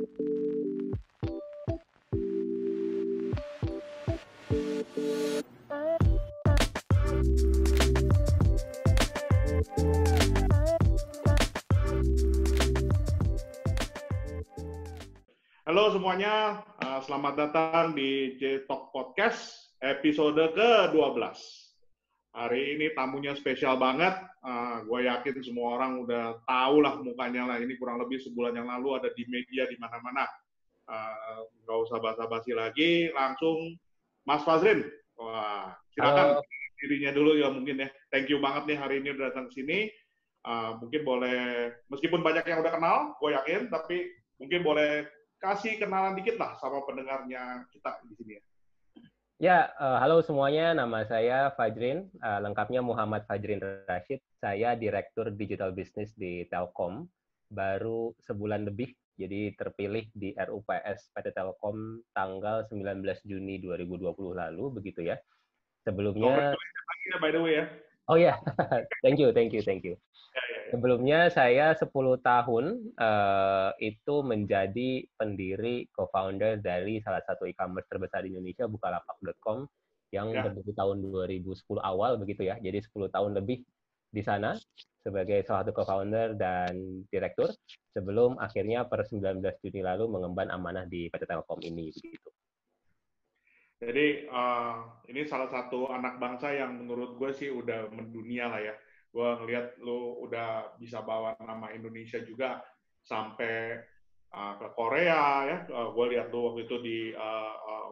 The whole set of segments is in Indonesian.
Halo semuanya, selamat datang di J-Talk Podcast episode ke-12. Hari ini tamunya spesial banget, gue yakin semua orang udah tahu lah mukanya lah, ini kurang lebih sebulan yang lalu ada di media di mana-mana. Nggak usah basa-basi lagi, langsung Mas Fazrin. Wah, silakan dirinya dulu ya mungkin ya. Thank you banget nih hari ini udah datang ke sini. Mungkin boleh, meskipun banyak yang udah kenal, gue yakin, tapi mungkin boleh kasih kenalan dikit lah sama pendengarnya kita di sini ya. Ya, halo semuanya, nama saya Fajrin, lengkapnya Muhammad Fajrin Rashid. Saya Direktur Digital Business di Telkom, baru sebulan lebih, jadi terpilih di RUPS PT Telkom tanggal 19 Juni 2020 lalu, begitu ya. Sebelumnya... Congratulations lagi ya, by the way ya. Oh ya, thank you. Ya. Sebelumnya saya 10 tahun itu menjadi pendiri co-founder dari salah satu e-commerce terbesar di Indonesia, Bukalapak.com, yang berdiri tahun 2010 awal begitu ya. Jadi 10 tahun lebih di sana sebagai salah satu co-founder dan direktur sebelum akhirnya per 19 Juni lalu mengemban amanah di PT Telkom ini begitu. Jadi ini salah satu anak bangsa yang menurut gue sih udah mendunia lah ya. Gue ngelihat lu udah bisa bawa nama Indonesia juga sampai ke Korea ya. Gue lihat lu waktu itu di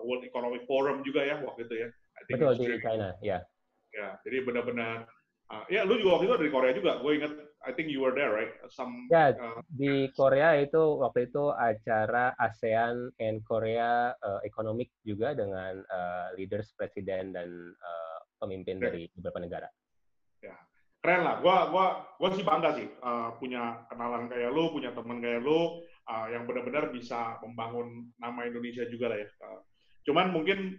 World Economic Forum juga ya waktu itu ya. Betul, di China, ya. Ya, jadi benar-benar. Ya, lu juga waktu itu dari Korea juga. Gue ingat, I think you were there, right? Ya, di Korea itu waktu itu acara ASEAN and Korea Economic juga dengan leaders, presiden dan pemimpin dari beberapa negara. Ya, keren lah. Gua sih bangga sih punya kenalan kayak lu, punya teman kayak lu yang benar-benar bisa membangun nama Indonesia juga lah ya. Cuman mungkin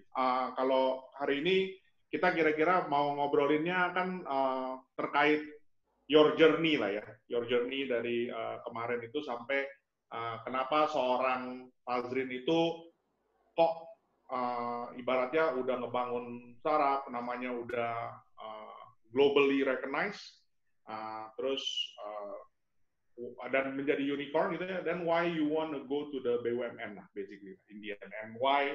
kalau hari ini kita kira-kira mau ngobrolinnya kan terkait your journey lah ya, your journey dari kemarin itu sampai kenapa seorang Fazrin itu kok ibaratnya udah ngebangun startup, namanya udah globally recognized, terus dan menjadi unicorn gitu ya, then why you want to go to the BUMN lah, basically, in the end, and why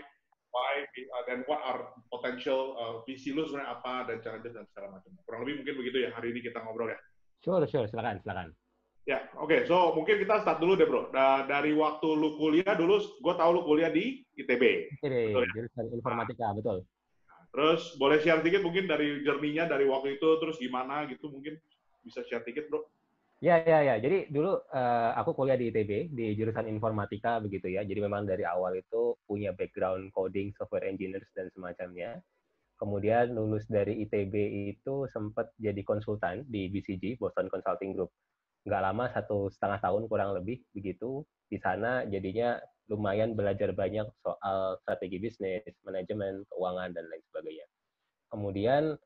dan what are potential visi lu sebenarnya apa, dan cara dan segala macam. Kurang lebih mungkin begitu ya, hari ini kita ngobrol ya. Sure, silakan. Ya, oke. So, mungkin kita start dulu deh, bro. Dari waktu lu kuliah dulu, gue tahu lu kuliah di ITB. Betul ya? Jurusan Informatika, betul. Terus, boleh share dikit mungkin dari journey-nya dari waktu itu, terus gimana gitu, mungkin bisa share dikit, bro. Ya. Jadi dulu aku kuliah di ITB, di jurusan Informatika, begitu ya. Jadi memang dari awal itu punya background coding, software engineers, dan semacamnya. Kemudian lulus dari ITB itu sempat jadi konsultan di BCG, Boston Consulting Group. Nggak lama, 1,5 tahun kurang lebih begitu. Di sana jadinya lumayan belajar banyak soal strategi bisnis, manajemen, keuangan, dan lain sebagainya. Kemudian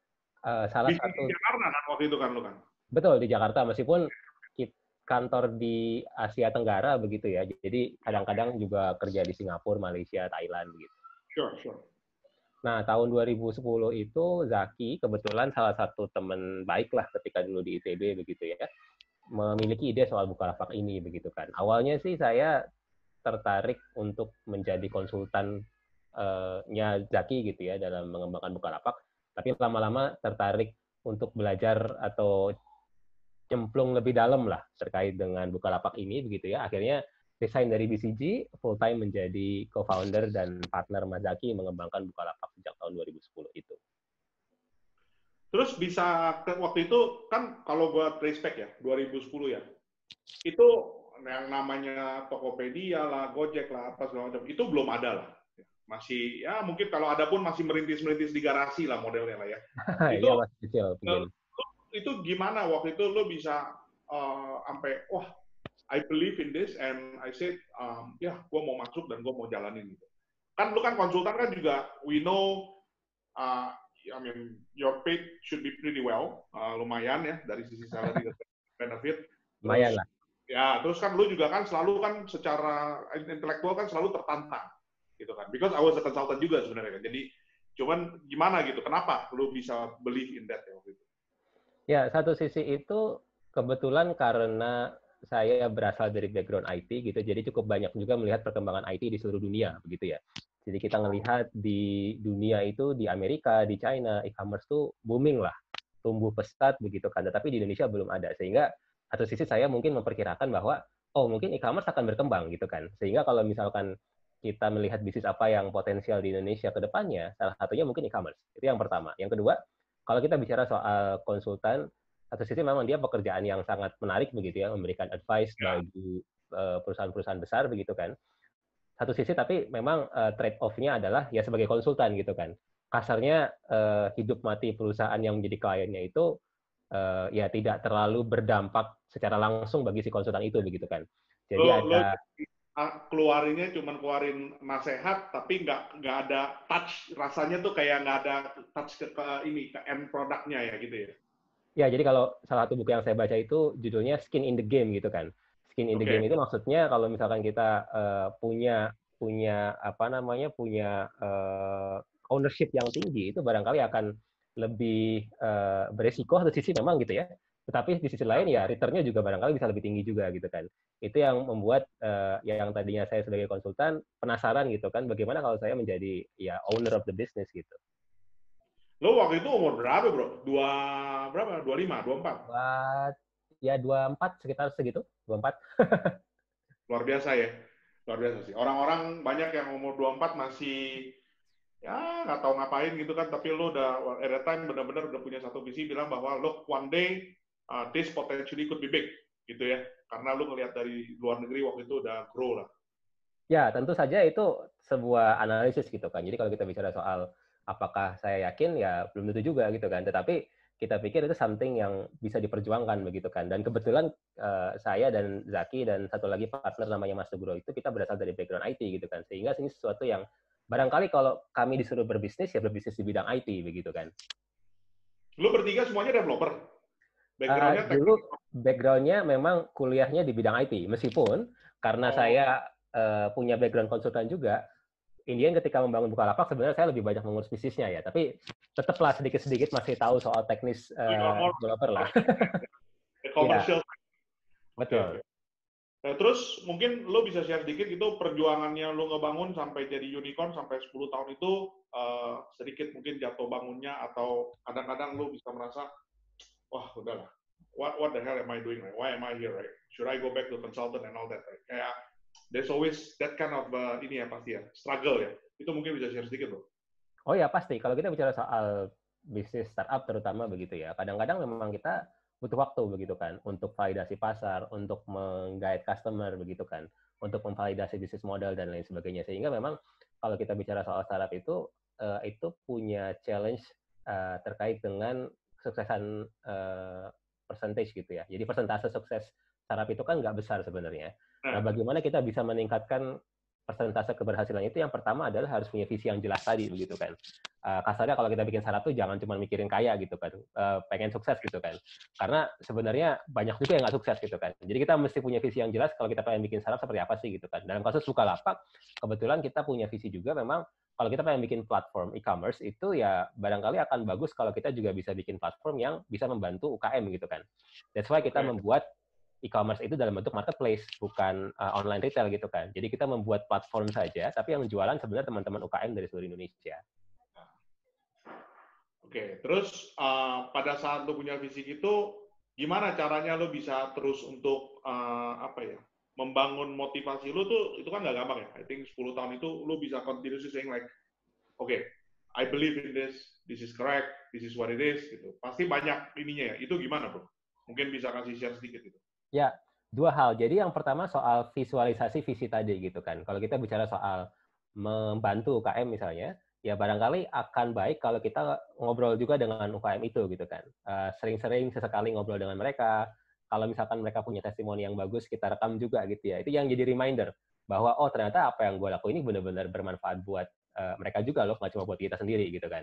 salah satu... Di Jakarta kan waktu itu kan lu kan? Betul, di Jakarta. Meskipun kantor di Asia Tenggara begitu ya. Jadi kadang-kadang juga kerja di Singapura, Malaysia, Thailand begitu. Sure. Nah, tahun 2010 itu Zaki, kebetulan salah satu teman baik lah ketika dulu di ITB begitu ya, memiliki ide soal Bukalapak ini begitu kan. Awalnya sih saya tertarik untuk menjadi konsultannya Zaki gitu ya dalam mengembangkan Bukalapak, tapi lama-lama tertarik untuk belajar atau cemplung lebih dalam lah terkait dengan Bukalapak ini begitu ya. Akhirnya resign dari BCG, full time menjadi co-founder dan partner Mas Zaki mengembangkan Bukalapak sejak tahun 2010 itu. Terus bisa waktu itu kan kalau buat trace back ya 2010 ya, itu yang namanya Tokopedia lah, Gojek lah, apa segala macam itu belum ada lah. Masih ya mungkin kalau ada pun masih merintis di garasi lah modelnya lah ya. Itu Iya, masih kecil. Itu gimana waktu itu lo bisa sampai wah I believe in this and I said ya gue mau masuk dan gue mau jalanin gitu. Kan lu kan konsultan kan juga we know I mean your paid should be pretty well, lumayan ya dari sisi salary dan benefit. Lumayan lah. Ya, terus kan lu juga kan selalu kan secara intelektual kan selalu tertantang, gitu kan. Because I was a consultant juga sebenarnya kan. Jadi, cuman gimana gitu, kenapa lu bisa believe in that ya waktu itu? Ya, satu sisi itu kebetulan karena saya berasal dari background IT gitu, jadi cukup banyak juga melihat perkembangan IT di seluruh dunia, begitu ya. Jadi kita ngelihat di dunia itu, di Amerika, di China, e-commerce tuh booming lah, tumbuh pesat begitu kan. Tetapi di Indonesia belum ada, sehingga satu sisi saya mungkin memperkirakan bahwa, oh mungkin e-commerce akan berkembang gitu kan. Sehingga kalau misalkan kita melihat bisnis apa yang potensial di Indonesia ke depannya, salah satunya mungkin e-commerce. Itu yang pertama. Yang kedua, kalau kita bicara soal konsultan, satu sisi memang dia pekerjaan yang sangat menarik begitu ya, memberikan advice Ya. bagi perusahaan-perusahaan besar begitu kan. Satu sisi tapi memang trade off-nya adalah ya sebagai konsultan gitu kan. Kasarnya hidup mati perusahaan yang menjadi kliennya itu ya tidak terlalu berdampak secara langsung bagi si konsultan itu begitu kan. Jadi Lo ada keluarinnya cuman keluarin nasihat, tapi nggak ada touch, rasanya tuh kayak nggak ada touch ke ini, ke end produknya ya gitu ya. ya, jadi kalau salah satu buku yang saya baca itu judulnya Skin in the Game gitu kan. Skin in the Game Oke. itu maksudnya kalau misalkan kita punya punya apa namanya punya ownership yang tinggi itu barangkali akan lebih beresiko satu sisi memang gitu ya. Tetapi di sisi lain ya returnnya juga barangkali bisa lebih tinggi juga gitu kan. Itu yang membuat yang tadinya saya sebagai konsultan penasaran gitu kan bagaimana kalau saya menjadi ya owner of the business gitu. Lo waktu itu umur berapa, bro? Berapa? 25, 24? Buat ya 24 sekitar segitu, 24. Luar biasa ya. Luar biasa sih. Orang-orang banyak yang umur 24 masih ya nggak tahu ngapain gitu kan, tapi lo udah at that time benar-benar udah punya satu visi bilang bahwa look one day this potentially could be big gitu ya. Karena lo ngelihat dari luar negeri waktu itu udah grow lah. Ya, tentu saja itu sebuah analisis gitu kan. Jadi kalau kita bicara soal apakah saya yakin, ya belum tentu juga gitu kan. Tetapi kita pikir itu something yang bisa diperjuangkan begitu kan. Dan kebetulan saya dan Zaki dan satu lagi partner namanya Mas Nugro itu kita berasal dari background IT gitu kan. Sehingga ini sesuatu yang barangkali kalau kami disuruh berbisnis, ya berbisnis di bidang IT begitu kan. Lo bertiga semuanya developer, backgroundnya Dulu teknik. background-nya memang kuliahnya di bidang IT. Meskipun karena Oh, saya punya background konsultan juga, Indian ketika membangun Bukalapak sebenarnya saya lebih banyak mengurus bisnisnya ya, tapi tetaplah sedikit-sedikit masih tahu soal teknis more developer lah. Iya, commercial. Oke, oke. betul. Nah, terus mungkin lo bisa share sedikit itu perjuangannya lo ngebangun sampai jadi unicorn sampai 10 tahun itu sedikit mungkin jatuh bangunnya atau kadang-kadang lo bisa merasa wah udahlah what the hell am I doing, right? Why am I here, right? Should I go back to consultant and all that, right? Kayak there's always that kind of ini ya pasti ya struggle ya, itu mungkin bisa share sedikit lo. Oh ya pasti, kalau kita bicara soal bisnis startup terutama begitu ya, kadang-kadang memang kita butuh waktu begitu kan, untuk validasi pasar, untuk menggait customer begitu kan, untuk memvalidasi bisnis model dan lain sebagainya. Sehingga memang kalau kita bicara soal startup itu punya challenge terkait dengan kesuksesan percentage gitu ya. Jadi persentase sukses startup itu kan nggak besar sebenarnya. Nah, Nah, bagaimana kita bisa meningkatkan persentase keberhasilan itu, yang pertama adalah harus punya visi yang jelas tadi begitu kan. Kasarnya kalau kita bikin startup tuh jangan cuma mikirin kaya gitu kan, pengen sukses gitu kan. Karena sebenarnya banyak juga yang nggak sukses gitu kan. Jadi kita mesti punya visi yang jelas kalau kita pengen bikin startup seperti apa sih gitu kan. Dalam kasus Bukalapak, kebetulan kita punya visi juga memang kalau kita pengen bikin platform e-commerce itu ya barangkali akan bagus kalau kita juga bisa bikin platform yang bisa membantu UKM gitu kan. That's why kita oke. membuat e-commerce itu dalam bentuk marketplace, bukan online retail gitu kan. Jadi kita membuat platform saja, tapi yang jualan sebenarnya teman-teman UKM dari seluruh Indonesia. Oke, terus pada saat lo punya visi itu, gimana caranya lo bisa terus untuk apa ya, membangun motivasi lo tuh itu kan nggak gampang ya. I think 10 tahun itu lo bisa continuously saying like, okay, I believe in this, this is correct, this is what it is, gitu. Pasti banyak ininya ya. Itu gimana, bro? Mungkin bisa kasih share sedikit gitu. Ya, dua hal. Jadi yang pertama soal visualisasi visi tadi gitu kan. Kalau kita bicara soal membantu UKM misalnya, ya barangkali akan baik kalau kita ngobrol juga dengan UKM itu gitu kan. Sering-sering sesekali ngobrol dengan mereka. Kalau misalkan mereka punya testimoni yang bagus, kita rekam juga gitu ya. Itu yang jadi reminder bahwa oh ternyata apa yang gue lakuin ini benar-benar bermanfaat buat mereka juga loh, nggak cuma buat kita sendiri gitu kan.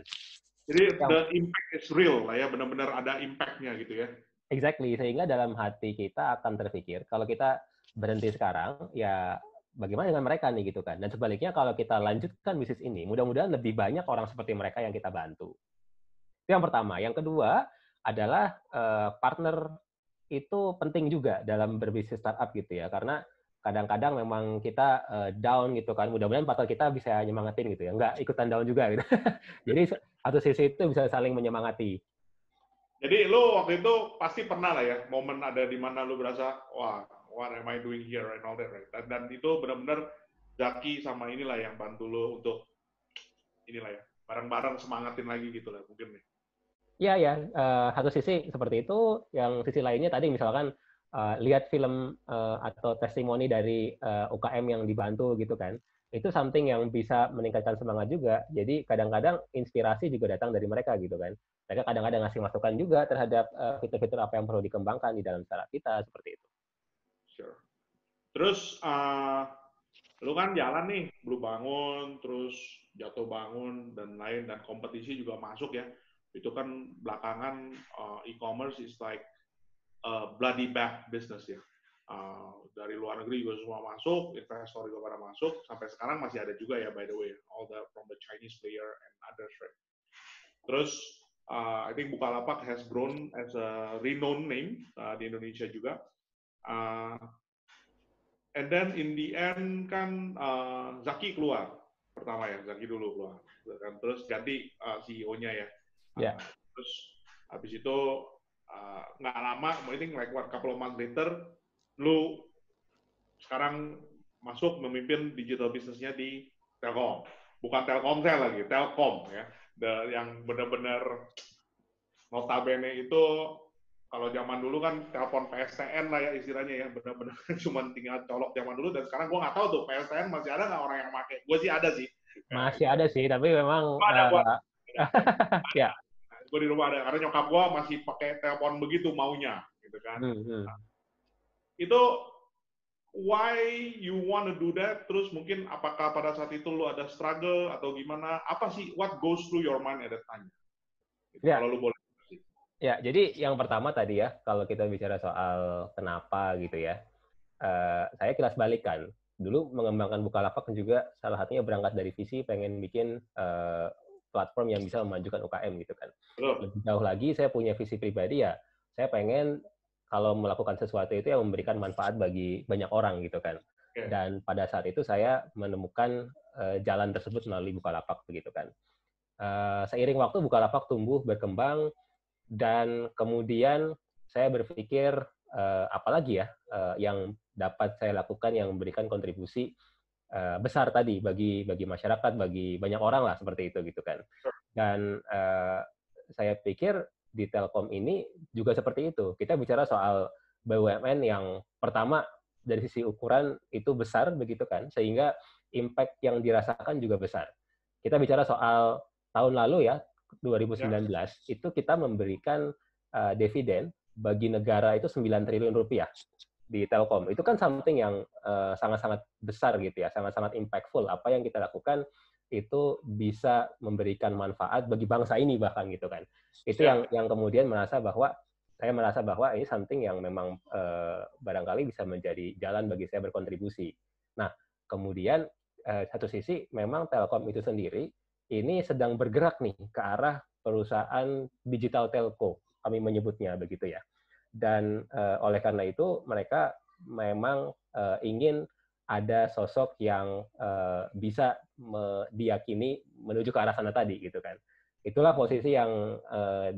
Jadi Yang the impact is real lah ya, benar-benar ada impact-nya gitu ya. Exactly, sehingga dalam hati kita akan terpikir, kalau kita berhenti sekarang, ya bagaimana dengan mereka nih gitu kan. Dan sebaliknya kalau kita lanjutkan bisnis ini, mudah-mudahan lebih banyak orang seperti mereka yang kita bantu. Itu yang pertama. Yang kedua adalah partner itu penting juga dalam berbisnis startup gitu ya, karena kadang-kadang memang kita down gitu kan, mudah-mudahan partner kita bisa nyemangatin gitu ya, nggak ikutan down juga gitu. Jadi satu sisi itu bisa saling menyemangati. Jadi lu waktu itu pasti pernah lah ya, momen ada di mana lu berasa, wah, what am I doing here and all that, right? Dan itu benar-benar Zaki sama inilah yang bantu lu untuk inilah ya, bareng-bareng semangatin lagi gitu lah mungkin nih. Ya, ya. Satu sisi seperti itu, yang sisi lainnya tadi misalkan lihat film atau testimoni dari UKM yang dibantu gitu kan, itu something yang bisa meningkatkan semangat juga. Jadi kadang-kadang inspirasi juga datang dari mereka gitu kan. Mereka kadang-kadang ngasih masukan juga terhadap fitur-fitur apa yang perlu dikembangkan di dalam startup kita seperti itu. Sure. Terus lu kan jalan nih, belum bangun, terus jatuh bangun dan lain, dan kompetisi juga masuk ya. Itu kan belakangan e-commerce is like bloody bad business ya. Dari luar negeri juga semua masuk, investor juga pada masuk, sampai sekarang masih ada juga ya, by the way, all the from the Chinese player and others, right? Terus I think Bukalapak has grown as a renowned name di Indonesia juga. And then in the end kan Zaki keluar pertama ya, Zaki dulu keluar, terus ganti CEO-nya ya. Yeah. Terus habis itu nggak lama, I think like what couple of months later, lu sekarang masuk memimpin digital bisnisnya di Telkom, bukan Telkomsel lagi, Telkom ya, yang benar-benar notabene itu. Kalau zaman dulu kan telepon PSTN lah ya istilahnya ya, benar-benar cuma tinggal colok zaman dulu, dan sekarang gue nggak tahu tuh PSTN masih ada nggak orang yang pakai. Gue sih ada sih. Masih ada sih, tapi memang ya. Gue di rumah ada, karena nyokap gue masih pakai telepon begitu maunya, gitu kan. Itu why you want to do that? Terus mungkin apakah pada saat itu lu ada struggle atau gimana? Apa sih what goes through your mind at that time? Gitu, ya. Kalau lu boleh. Ya, jadi yang pertama tadi ya, kalau kita bicara soal kenapa gitu ya, saya kilas balikan. Dulu mengembangkan Bukalapak juga salah satunya berangkat dari visi pengen bikin platform yang bisa memajukan UKM gitu kan. Lebih jauh lagi, saya punya visi pribadi ya, saya pengen kalau melakukan sesuatu itu yang memberikan manfaat bagi banyak orang gitu kan. Dan pada saat itu saya menemukan jalan tersebut melalui Bukalapak begitu kan. Seiring waktu Bukalapak tumbuh, berkembang, dan kemudian saya berpikir apalagi ya yang dapat saya lakukan yang memberikan kontribusi besar tadi bagi masyarakat, bagi banyak orang lah seperti itu gitu kan. Dan saya pikir di Telkom ini juga seperti itu. Kita bicara soal BUMN yang pertama dari sisi ukuran itu besar begitu kan, sehingga impact yang dirasakan juga besar. Kita bicara soal tahun lalu ya, 2019 itu kita memberikan dividen bagi negara itu 9 triliun rupiah di Telkom. Itu kan something yang sangat-sangat besar gitu ya, sangat-sangat impactful. Apa yang kita lakukan itu bisa memberikan manfaat bagi bangsa ini bahkan gitu kan. Itu yang kemudian saya merasa bahwa ini something yang memang barangkali bisa menjadi jalan bagi saya berkontribusi. Nah, kemudian satu sisi memang Telkom itu sendiri ini sedang bergerak nih ke arah perusahaan digital telco, kami menyebutnya begitu ya. Dan oleh karena itu mereka memang ingin ada sosok yang bisa diyakini menuju ke arah sana tadi gitu kan. Itulah posisi yang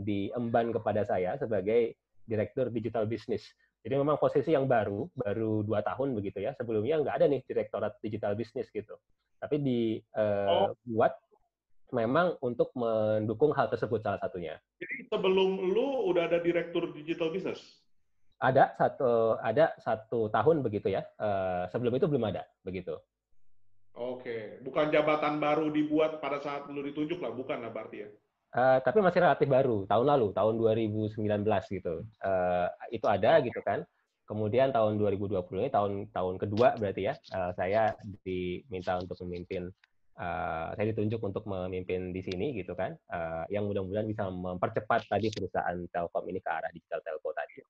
diemban kepada saya sebagai direktur digital business. Jadi memang posisi yang baru 2 tahun begitu ya. Sebelumnya nggak ada nih direktorat digital business gitu. Tapi dibuat memang untuk mendukung hal tersebut salah satunya. Jadi sebelum lu udah ada direktur digital business? Ada satu tahun begitu ya. Sebelum itu belum ada begitu. Oke, bukan jabatan baru dibuat pada saat lu ditunjuk lah, bukan lah berarti ya? Tapi masih relatif baru, tahun lalu, tahun 2019 gitu. Itu ada gitu kan. Kemudian tahun 2020 ini tahun kedua berarti ya, saya diminta untuk memimpin saya ditunjuk untuk memimpin di sini gitu kan, yang mudah-mudahan bisa mempercepat tadi perusahaan Telkom ini ke arah digital telco tadi.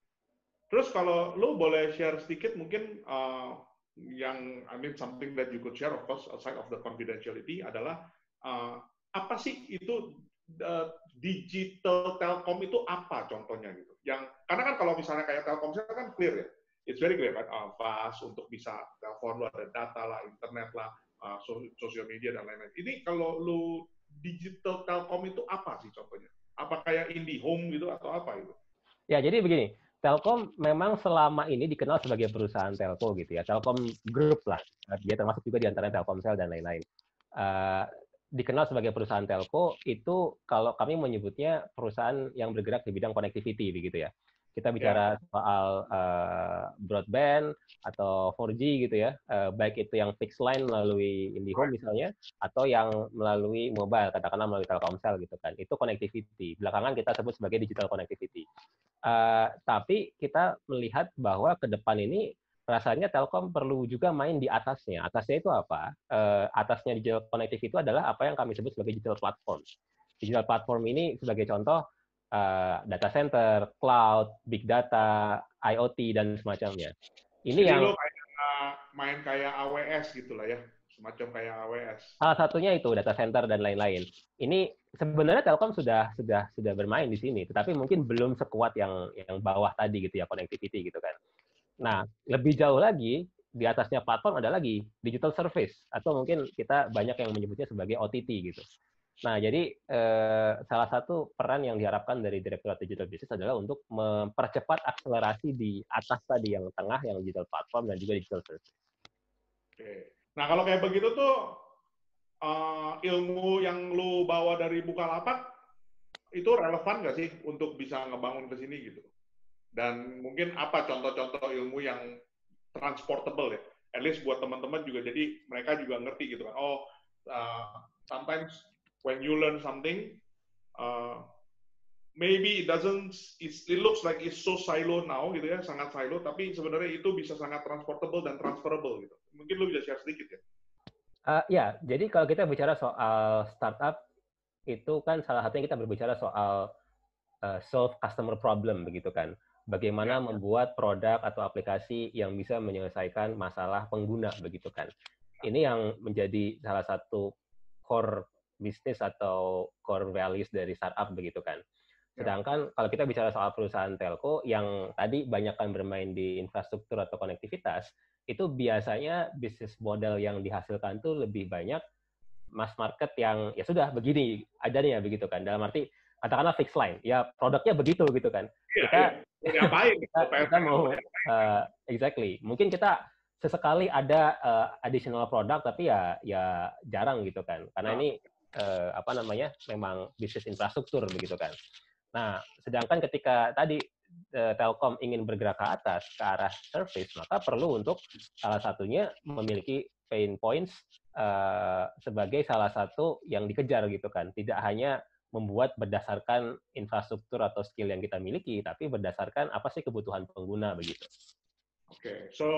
Terus kalau lu boleh share sedikit mungkin yang something that you could share of course aside of the confidentiality adalah apa sih itu digital telkom itu apa contohnya gitu. Yang karena kan kalau misalnya kayak Telkomsel kan clear ya. It's very clear kan, fast untuk bisa telepon, lu ada data lah, internet lah, sosial media dan lain-lain. Ini kalau lu digital telkom itu apa sih contohnya? Apa kayak IndiHome gitu atau apa itu? Ya, jadi begini, Telkom memang selama ini dikenal sebagai perusahaan telco gitu ya, Telkom Group lah, dia termasuk juga di antara Telkomsel dan lain-lain. Dikenal sebagai perusahaan telco itu kalau kami menyebutnya perusahaan yang bergerak di bidang connectivity begitu ya. Kita bicara soal broadband atau 4G gitu ya, baik itu yang fixed line melalui IndiHome misalnya, atau yang melalui mobile, katakanlah melalui Telkomsel gitu kan. Itu connectivity. Belakangan kita sebut sebagai digital connectivity. Tapi kita melihat bahwa ke depan ini rasanya Telkom perlu juga main di atasnya. Atasnya itu apa? Atasnya digital connectivity itu adalah apa yang kami sebut sebagai digital platform. Digital platform ini sebagai contoh data center, cloud, big data, IoT dan semacamnya. Ini jadi yang lo kayak main kayak AWS gitulah ya, semacam kayak AWS. salah satunya itu data center dan lain-lain. Ini sebenarnya Telkom sudah bermain di sini, tetapi mungkin belum sekuat yang bawah tadi gitu ya, connectivity gitu kan. Nah, lebih jauh lagi di atasnya platform ada lagi digital service atau mungkin kita banyak yang menyebutnya sebagai OTT gitu. Nah, jadi salah satu peran yang diharapkan dari Direktorat Digital Business adalah untuk mempercepat akselerasi di atas tadi yang tengah, yang digital platform dan juga digital service. Oke. Nah, kalau kayak begitu tuh ilmu yang lu bawa dari Bukalapak itu relevan nggak sih untuk bisa ngebangun ke sini gitu? Dan mungkin apa contoh-contoh ilmu yang transportable ya? At least buat teman-teman juga, jadi mereka juga ngerti gitu kan. Oh, sometimes when you learn something, maybe it looks like it's so silo now gitu ya, sangat silo, tapi sebenarnya itu bisa sangat transportable dan transferable gitu. Mungkin lu bisa share sedikit ya? Ya, jadi kalau kita bicara soal startup, itu kan salah satunya kita berbicara soal solve customer problem begitu kan. Bagaimana membuat produk atau aplikasi yang bisa menyelesaikan masalah pengguna begitu kan. Ini yang menjadi salah satu core bisnis atau core values dari startup begitu kan. Sedangkan kalau kita bicara soal perusahaan telco yang tadi banyakkan bermain di infrastruktur atau konektivitas, itu biasanya bisnis model yang dihasilkan tuh lebih banyak mass market yang ya sudah begini adanya begitu kan. Dalam arti katakanlah fixed line, ya produknya begitu gitu kan. Kita mau exactly. Mungkin kita sesekali ada additional produk tapi ya jarang gitu kan. Karena ini memang bisnis infrastruktur begitu kan. Nah, sedangkan ketika tadi Telkom ingin bergerak ke atas, ke arah service, maka perlu untuk salah satunya memiliki pain points sebagai salah satu yang dikejar gitu kan. Tidak hanya membuat berdasarkan infrastruktur atau skill yang kita miliki, tapi berdasarkan apa sih kebutuhan pengguna begitu. Oke, so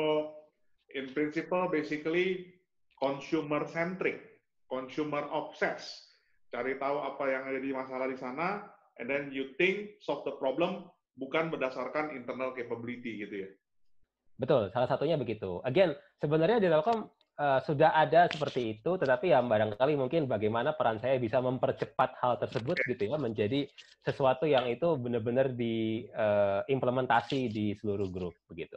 in principle basically consumer centric, consumer obsessed. Cari tahu apa yang ada di masalah di sana, and then you think solve the problem bukan berdasarkan internal capability gitu ya. Betul, salah satunya begitu. Again, sebenarnya di Telkom sudah ada seperti itu, tetapi ya barangkali mungkin bagaimana peran saya bisa mempercepat hal tersebut gitu ya, menjadi sesuatu yang itu benar-benar diimplementasi di seluruh grup begitu.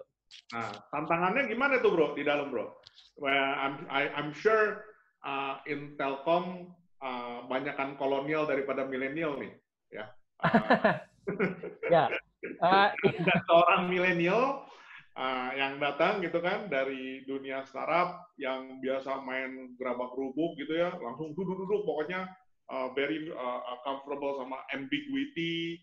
Nah, tantangannya gimana tuh bro di dalam bro? Well, I'm sure in Telkom banyakkan kolonial daripada milenial nih, ya. Ya. Dan seorang milenial yang datang gitu kan dari dunia startup yang biasa main gerabak gerubuk gitu ya, langsung duduk-duduk pokoknya very comfortable sama ambiguity,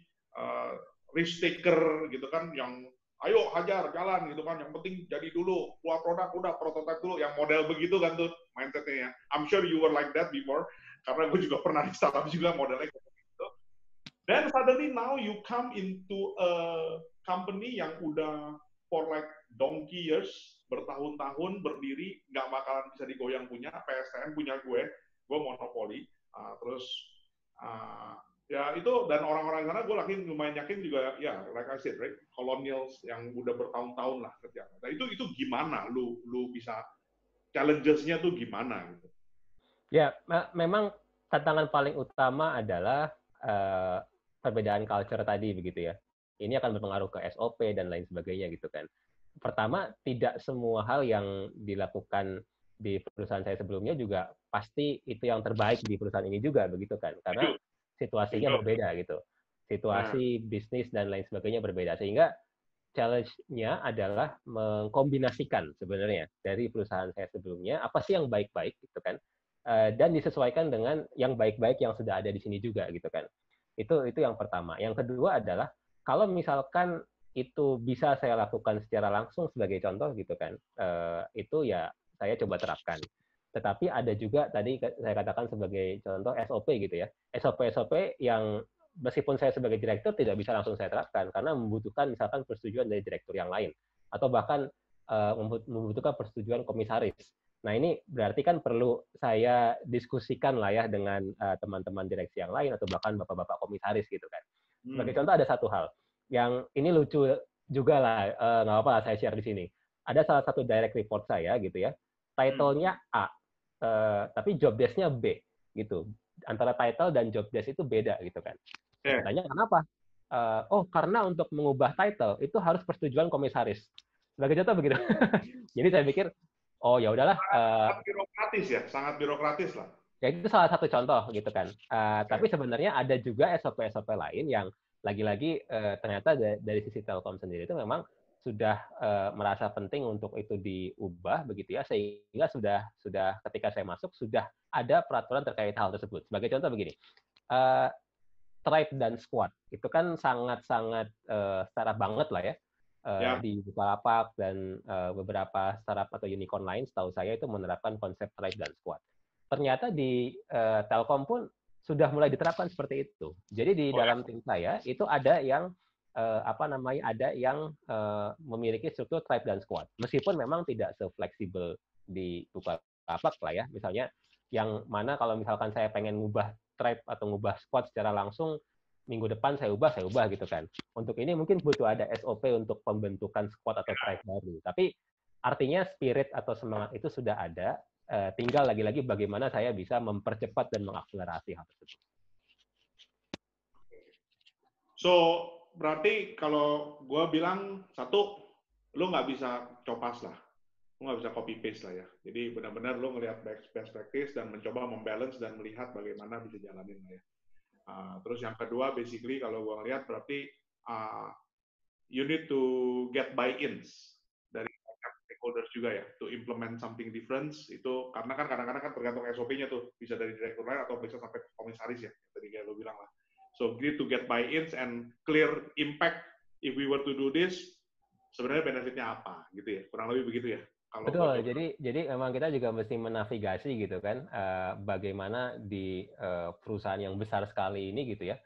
risk taker gitu kan, yang ayo hajar jalan gitu kan, yang penting jadi dulu, keluar produk udah prototype dulu, yang model begitu kan tuh mindsetnya ya. I'm sure you were like that before, karena gue juga pernah di startup juga modelnya gitu. Then suddenly now you come into a company yang udah for like donkey years, bertahun-tahun berdiri, nggak bakalan bisa digoyang punya, PSTN punya gue, gue monopoli, terus ya itu, dan orang-orang sana gue lumayan yakin juga, ya like I said, right, colonials yang udah bertahun-tahun lah kerja. Nah itu gimana lu bisa challenges-nya tuh gimana gitu? Ya, memang tantangan paling utama adalah perbedaan culture tadi begitu ya. Ini akan berpengaruh ke SOP dan lain sebagainya gitu kan. Pertama, tidak semua hal yang dilakukan di perusahaan saya sebelumnya juga pasti itu yang terbaik di perusahaan ini juga begitu kan. Karena situasinya berbeda gitu. Situasi bisnis dan lain sebagainya berbeda, sehingga challenge-nya adalah mengkombinasikan sebenarnya dari perusahaan saya sebelumnya apa sih yang baik-baik gitu kan, dan disesuaikan dengan yang baik-baik yang sudah ada di sini juga gitu kan. Itu yang pertama. Yang kedua adalah kalau misalkan itu bisa saya lakukan secara langsung sebagai contoh gitu kan, itu ya saya coba terapkan. Tetapi ada juga tadi saya katakan sebagai contoh SOP gitu ya, SOP yang meskipun saya sebagai direktur tidak bisa langsung saya terapkan karena membutuhkan misalkan persetujuan dari direktur yang lain atau bahkan membutuhkan persetujuan komisaris. Nah ini berarti kan perlu saya diskusikan lah ya dengan teman-teman direksi yang lain atau bahkan bapak-bapak komisaris gitu kan. Sebagai contoh ada satu hal yang ini lucu juga lah, nggak apa-apa lah saya share di sini. Ada salah satu direct report saya gitu ya, title-nya A, tapi job desk-nya B gitu. Antara title dan job desk itu beda gitu kan. Saya tanya kenapa? Oh karena untuk mengubah title itu harus persetujuan komisaris. Sebagai contoh begitu. Jadi saya pikir, oh ya udahlah. Sangat birokratis ya, sangat birokratis lah. Ya itu salah satu contoh gitu kan. Tapi sebenarnya ada juga SOP-SOP lain yang lagi-lagi ternyata dari sisi Telkom sendiri itu memang sudah merasa penting untuk itu diubah begitu ya, sehingga sudah ketika saya masuk sudah ada peraturan terkait hal tersebut. Sebagai contoh begini, tribe dan squad itu kan sangat-sangat startup banget lah ya. Di Bukalapak dan beberapa startup atau unicorn lain setahu saya itu menerapkan konsep tribe dan squad. Ternyata di Telkom pun sudah mulai diterapkan seperti itu. Jadi di dalam tim saya itu ada yang ada yang memiliki struktur tribe dan squad. Meskipun memang tidak se-fleksibel di Bukalapak lah ya. Misalnya yang mana kalau misalkan saya pengen ngubah tribe atau ngubah squad secara langsung, minggu depan saya ubah gitu kan. Untuk ini mungkin butuh ada SOP untuk pembentukan squad atau tribe baru. Tapi artinya spirit atau semangat itu sudah ada. Tinggal lagi-lagi bagaimana saya bisa mempercepat dan mengakselerasi hal tersebut. So, berarti kalau gue bilang, satu, lo nggak bisa copas lah. Lo nggak bisa copy paste lah ya. Jadi benar-benar lo ngelihat best practice dan mencoba membalance dan melihat bagaimana bisa jalanin lah ya. Terus yang kedua, basically kalau gue ngelihat berarti you need to get buy-ins dari stakeholders juga ya, to implement something different itu, karena kan kadang-kadang kan tergantung SOP-nya tuh, bisa dari direktur lain atau bisa sampai komisaris ya, tadi kayak lo bilang lah. So, need to get buy-ins and clear impact. If we were to do this, sebenarnya benefitnya apa, gitu ya? Kurang lebih begitu ya? Kalau betul. Jadi memang kita juga mesti menavigasi gitu kan, bagaimana di perusahaan yang besar sekali ini gitu ya.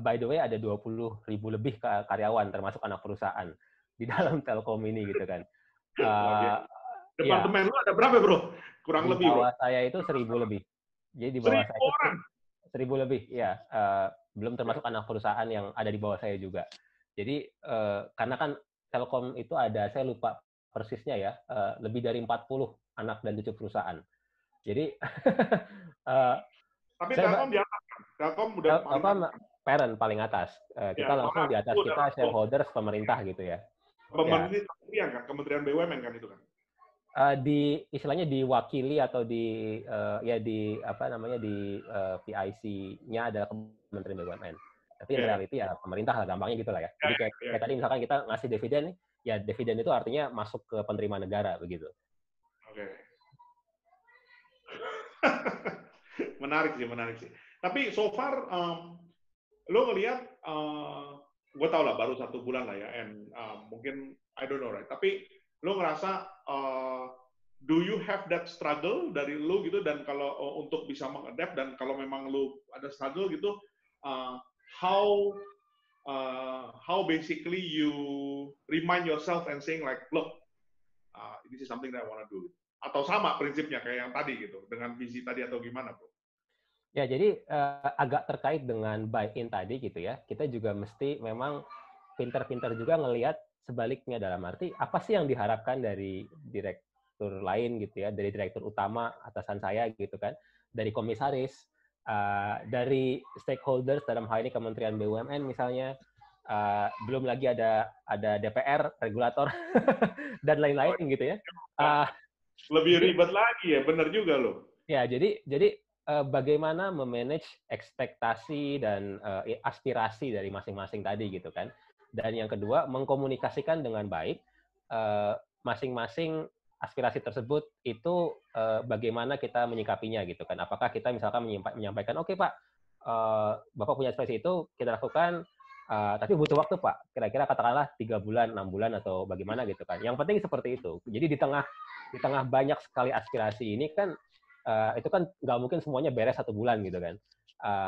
By the way ada 20.000 lebih karyawan termasuk anak perusahaan di dalam Telkom ini gitu kan. Departemen lu ada berapa bro? Kurang lebih bro? Di bawah saya itu 1.000 lebih. Jadi di bawah saya itu 1.000 lebih, ya. Belum termasuk anak perusahaan yang ada di bawah saya juga. Jadi karena kan Telkom itu ada, saya lupa persisnya ya, lebih dari 40 anak dan cucu perusahaan. Jadi tapi Telkom di atas kan? Telkom udah parent paling atas. Kita langsung di atas, kita shareholders pemerintah gitu ya. Pemerintah kan, Kementerian BUMN kan itu kan? Istilahnya diwakili atau di PIC-nya adalah Kementerian BUMN. Tapi in reality ya pemerintah lah, gampangnya gitu lah ya. Jadi kayak tadi misalkan kita ngasih dividen nih, ya dividen itu artinya masuk ke penerima negara begitu. Oke. Menarik sih. Tapi so far lo ngelihat, gue tau lah baru 1 bulan lah ya, and mungkin I don't know right. Tapi lo ngerasa do you have that struggle dari lo gitu, dan kalau untuk bisa mengadapt, dan kalau memang lo ada struggle gitu, how basically you remind yourself and saying like, look, this is something that I want to do. Atau sama prinsipnya kayak yang tadi gitu, dengan visi tadi atau gimana, Bro? Ya, jadi agak terkait dengan buy-in tadi gitu ya. Kita juga mesti memang pintar-pintar juga ngelihat sebaliknya, dalam arti apa sih yang diharapkan dari direktur lain gitu ya, dari direktur utama atasan saya gitu kan, dari komisaris, dari stakeholders dalam hal ini Kementerian BUMN misalnya, belum lagi ada DPR, regulator dan Oh, lain-lain gitu ya. Uh, lebih jadi ribet lagi ya, bener juga loh. Ya, jadi bagaimana memanage ekspektasi dan aspirasi dari masing-masing tadi gitu kan. Dan yang kedua, mengkomunikasikan dengan baik masing-masing aspirasi tersebut itu bagaimana kita menyikapinya gitu kan. Apakah kita misalkan menyampaikan, oke Pak, Bapak punya aspirasi itu kita lakukan, tapi butuh waktu Pak. Kira-kira katakanlah 3 bulan, 6 bulan atau bagaimana gitu kan. Yang penting seperti itu. Jadi di tengah banyak sekali aspirasi ini kan itu kan nggak mungkin semuanya beres 1 bulan gitu kan.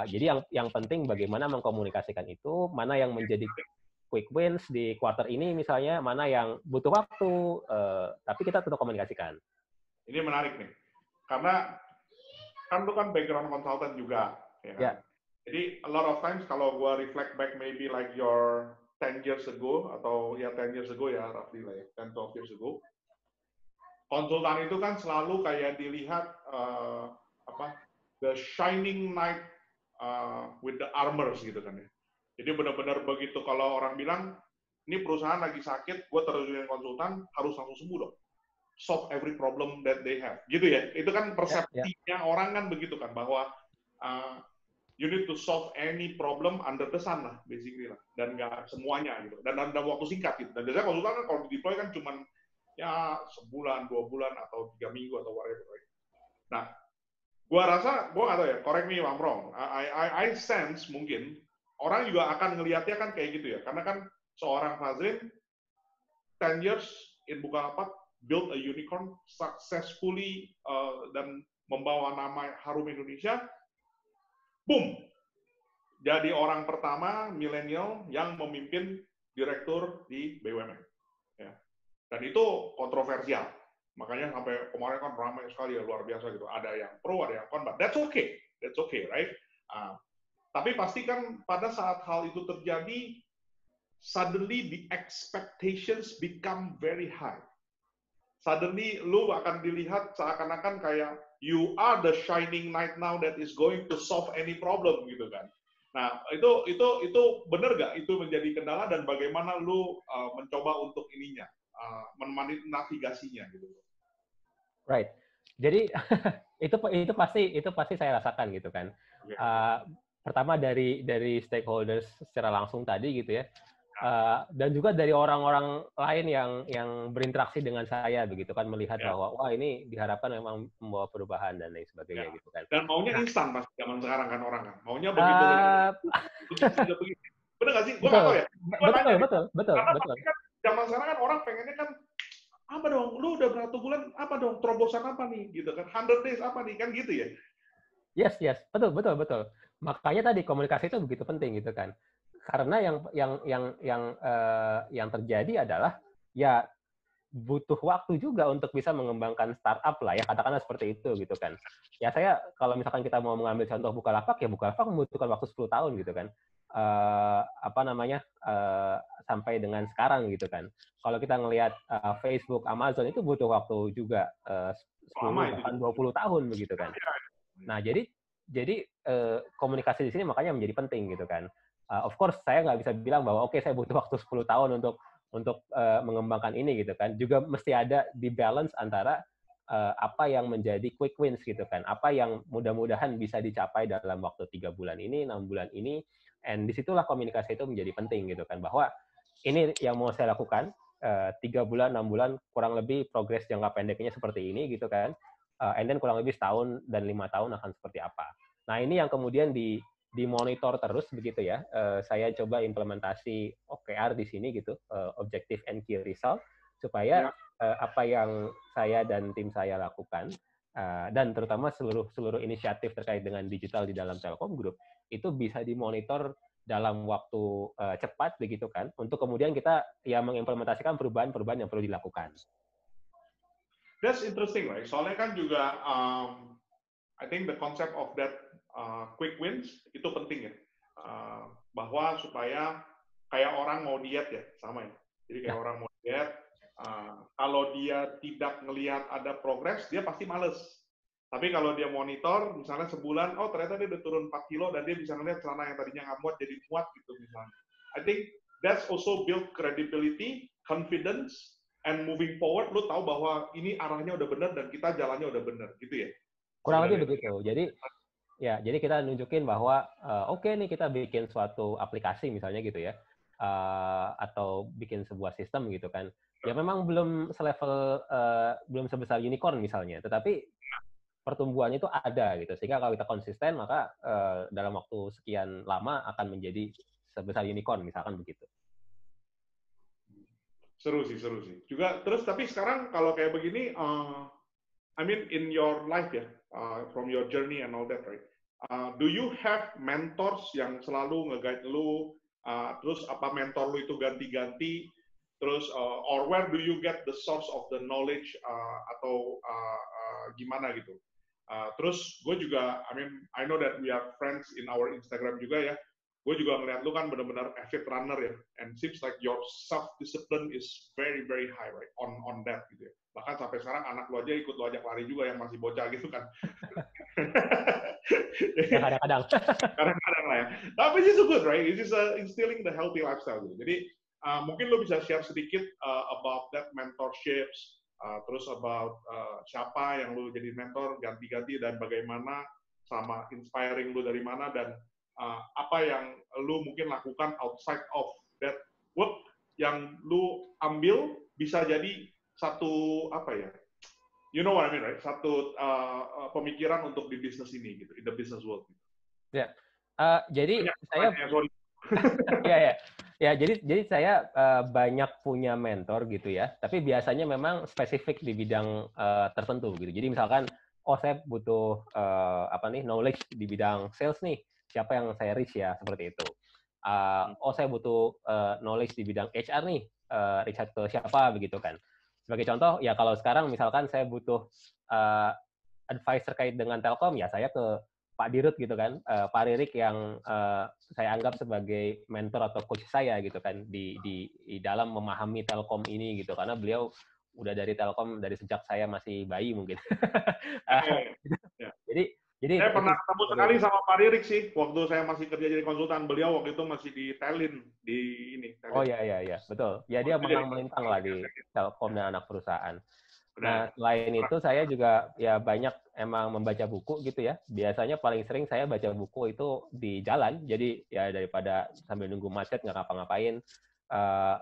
Jadi yang penting bagaimana mengkomunikasikan itu, mana yang menjadi quick wins di quarter ini misalnya, mana yang butuh waktu, tapi kita tetap komunikasikan. Ini menarik nih, karena kan lu kan background consultant juga, ya kan? Ya, Jadi a lot of times kalau gua reflect back maybe like your 10 years ago atau ya 10 years ago ya roughly lah ya, 10-12 years ago, konsultan itu kan selalu kayak dilihat apa the shining knight with the armors gitu kan ya. Jadi benar-benar begitu kalau orang bilang ini perusahaan lagi sakit, gue terjunin konsultan harus langsung sembuh dong. Solve every problem that they have. Gitu ya. Itu kan ya. persepsinya orang kan begitu kan bahwa you need to solve any problem under the sun lah basically lah. Dan nggak semuanya gitu. Dan dalam waktu singkat gitu. Dan biasanya konsultan kan kalau di deploy kan cuman ya sebulan, 2 bulan, atau 3 minggu, atau whatever. Nah, gua rasa, gua nggak tahu ya, correct me if I'm wrong. I sense mungkin orang juga akan ngelihatnya kan kayak gitu ya, karena kan seorang Fazrin 10 years in Bukalapak build a unicorn successfully dan membawa nama harum Indonesia, boom, jadi orang pertama milenial yang memimpin direktur di BUMN. Ya. Dan itu kontroversial. Makanya sampai kemarin kan ramai sekali ya, luar biasa gitu. Ada yang pro, ada yang kontra. That's okay. That's okay, right? Tapi pastikan pada saat hal itu terjadi, suddenly the expectations become very high. Suddenly lu akan dilihat seakan-akan kayak you are the shining knight now that is going to solve any problem gitu kan. Nah, itu benar nggak itu menjadi kendala dan bagaimana lu mencoba untuk ininya, menemani navigasinya gitu. Right. Jadi itu pasti saya rasakan gitu kan. Okay. Pertama dari stakeholders secara langsung tadi gitu ya. Dan juga dari orang-orang lain yang berinteraksi dengan saya begitu kan, melihat bahwa wah ini diharapkan memang membawa perubahan dan lain sebagainya gitu kan. Dan maunya instan mas zaman sekarang kan orang kan maunya begitu begitu. Bener nggak sih? Gue nggak tahu ya. Betul. Kan zaman sekarang kan orang pengennya kan apa dong? Lu udah berapa bulan apa dong? Terobosan apa nih? Gitu kan? 100 days apa nih? Kan gitu ya? Yes. Betul. Makanya tadi komunikasi itu begitu penting gitu kan. Karena yang terjadi adalah ya butuh waktu juga untuk bisa mengembangkan startup lah ya, katakanlah seperti itu gitu kan. Ya saya kalau misalkan kita mau mengambil contoh Bukalapak, ya Bukalapak membutuhkan waktu 10 tahun gitu kan. Sampai dengan sekarang gitu kan. Kalau kita ngelihat Facebook, Amazon itu butuh waktu juga 10 bahkan 20 tahun begitu kan. Nah, jadi komunikasi di sini makanya menjadi penting gitu kan. Of course saya nggak bisa bilang bahwa oke saya butuh waktu 10 tahun untuk mengembangkan ini gitu kan. Juga mesti ada di balance antara apa yang menjadi quick wins gitu kan. Apa yang mudah-mudahan bisa dicapai dalam waktu 3 bulan ini, 6 bulan ini. And disitulah komunikasi itu menjadi penting gitu kan. Bahwa ini yang mau saya lakukan, 3 bulan, 6 bulan, kurang lebih progres jangka pendeknya seperti ini gitu kan. And then kurang lebih setahun dan 5 tahun akan seperti apa. Nah ini yang kemudian dimonitor terus begitu ya. Saya coba implementasi OKR di sini gitu, Objective and Key Result, supaya apa yang saya dan tim saya lakukan, dan terutama seluruh inisiatif terkait dengan digital di dalam Telkom Group, itu bisa dimonitor dalam waktu cepat begitu kan, untuk kemudian kita ya mengimplementasikan perubahan-perubahan yang perlu dilakukan. That's interesting, right? Soalnya kan juga, I think the concept of that quick wins itu penting ya, bahwa supaya kayak orang mau diet ya, sama ya. Jadi kayak orang mau diet, kalau dia tidak ngelihat ada progres, dia pasti males. Tapi kalau dia monitor, misalnya sebulan, oh ternyata dia udah turun 4 kilo dan dia bisa ngelihat celana yang tadinya nggak muat jadi muat gitu misalnya. I think that's also build credibility, confidence, and moving forward, lu tahu bahwa ini arahnya udah benar dan kita jalannya udah benar, gitu ya? Kurang lebih begitu. Jadi kita nunjukin bahwa oke nih kita bikin suatu aplikasi misalnya gitu ya, atau bikin sebuah sistem gitu kan. Ya memang belum selevel, belum sebesar unicorn misalnya, tetapi pertumbuhannya itu ada gitu. Sehingga kalau kita konsisten maka dalam waktu sekian lama akan menjadi sebesar unicorn misalkan begitu. Seru sih. Juga terus tapi sekarang kalau kayak begini, I mean in your life ya, from your journey and all that, right? Do you have mentors yang selalu nge-guide lu? Terus apa mentor lu itu ganti-ganti? Terus or where do you get the source of the knowledge, atau gimana gitu? Terus gue juga, I mean, I know that we are friends in our Instagram juga ya. Gue juga ngeliat lu kan benar-benar avid runner ya, and seems like your self discipline is very very high, right, on that gitu ya. Bahkan sampai sekarang anak lu aja ikut lu ajak lari juga yang masih bocah gitu kan. Kadang-kadang. Kadang-kadang lah ya. Tapi it's good, right? It is instilling the healthy lifestyle gitu. Jadi mungkin lu bisa share sedikit about that mentorships, terus about siapa yang lu jadi mentor ganti-ganti dan bagaimana, sama inspiring lu dari mana, dan apa yang lu mungkin lakukan outside of that work yang lu ambil bisa jadi satu apa ya, you know what I mean, right? Satu pemikiran untuk di bisnis ini gitu, in the business world. Ya, jadi saya jadi saya banyak punya mentor gitu ya, tapi biasanya memang spesifik di bidang tertentu gitu. Jadi misalkan, oh saya butuh knowledge di bidang sales nih, siapa yang saya reach ya, seperti itu. Oh saya butuh knowledge di bidang HR nih, reach out ke siapa begitu kan. Sebagai contoh, ya kalau sekarang misalkan saya butuh advice terkait dengan Telkom, ya saya ke Pak Dirut gitu kan, Pak Ririk yang saya anggap sebagai mentor atau coach saya gitu kan di dalam memahami Telkom ini gitu, karena beliau udah dari Telkom dari sejak saya masih bayi mungkin. Jadi saya pernah ketemu sekali sama Pak Ririk sih, waktu saya masih kerja jadi konsultan. Beliau waktu itu masih di Telin di ini. Telin. Oh iya betul. Ya dia menang melintang lah di Telkom dan anak perusahaan. Nah, selain itu saya juga ya banyak emang membaca buku gitu ya. Biasanya paling sering saya baca buku itu di jalan. Jadi ya daripada sambil nunggu macet nggak ngapa-ngapain,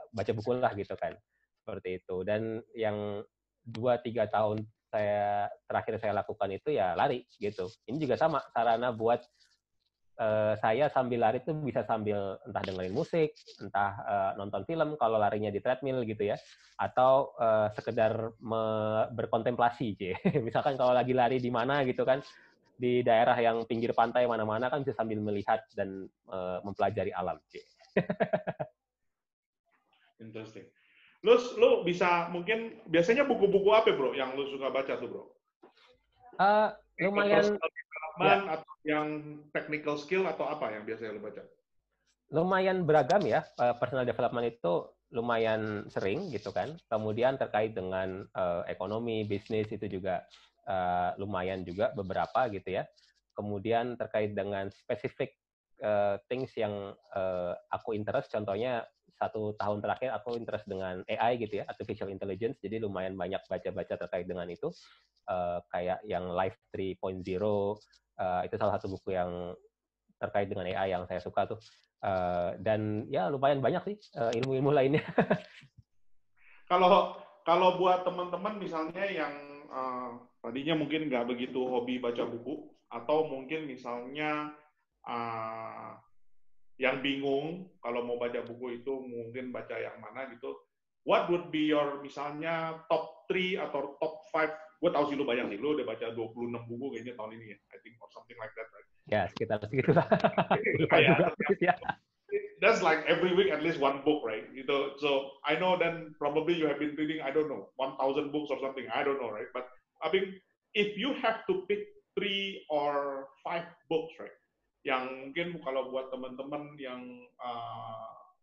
baca buku lah gitu kan. Seperti itu. Dan yang 2-3 tahun terakhir saya lakukan itu ya lari gitu. Ini juga sama sarana buat saya sambil lari tuh bisa sambil entah dengerin musik, entah nonton film kalau larinya di treadmill gitu ya, atau sekedar berkontemplasi, misalkan kalau lagi lari di mana gitu kan, di daerah yang pinggir pantai mana-mana kan bisa sambil melihat dan mempelajari alam. Interesting. Lu bisa mungkin biasanya buku-buku apa bro yang lu suka baca tuh bro? Lumayan. Ya. Atau yang technical skill atau apa yang biasanya lu baca? Lumayan beragam ya, personal development itu lumayan sering gitu kan. Kemudian terkait dengan ekonomi, bisnis itu juga lumayan juga beberapa gitu ya. Kemudian terkait dengan specific things yang aku interest, contohnya 1 tahun terakhir aku interest dengan AI gitu ya, artificial intelligence, jadi lumayan banyak baca-baca terkait dengan itu, kayak yang Life 3.0, itu salah satu buku yang terkait dengan AI yang saya suka tuh. Dan ya lumayan banyak sih ilmu-ilmu lainnya. Kalau buat teman-teman misalnya yang tadinya mungkin nggak begitu hobi baca buku, atau mungkin misalnya yang bingung kalau mau baca buku itu mungkin baca yang mana gitu, what would be your misalnya top 3 atau top 5? Gue tahu sih lu banyak sih, lu udah baca 26 buku kayaknya tahun ini ya, I think, or something like that, right? Ya, sekitar segitu lah. Lupa juga. that's like every week at least one book, right? Gitu. So I know then probably you have been reading, I don't know, 1,000 books or something. I don't know, right? But I mean, if you have to pick 3 or 5 books, right? Yang mungkin kalau buat teman-teman yang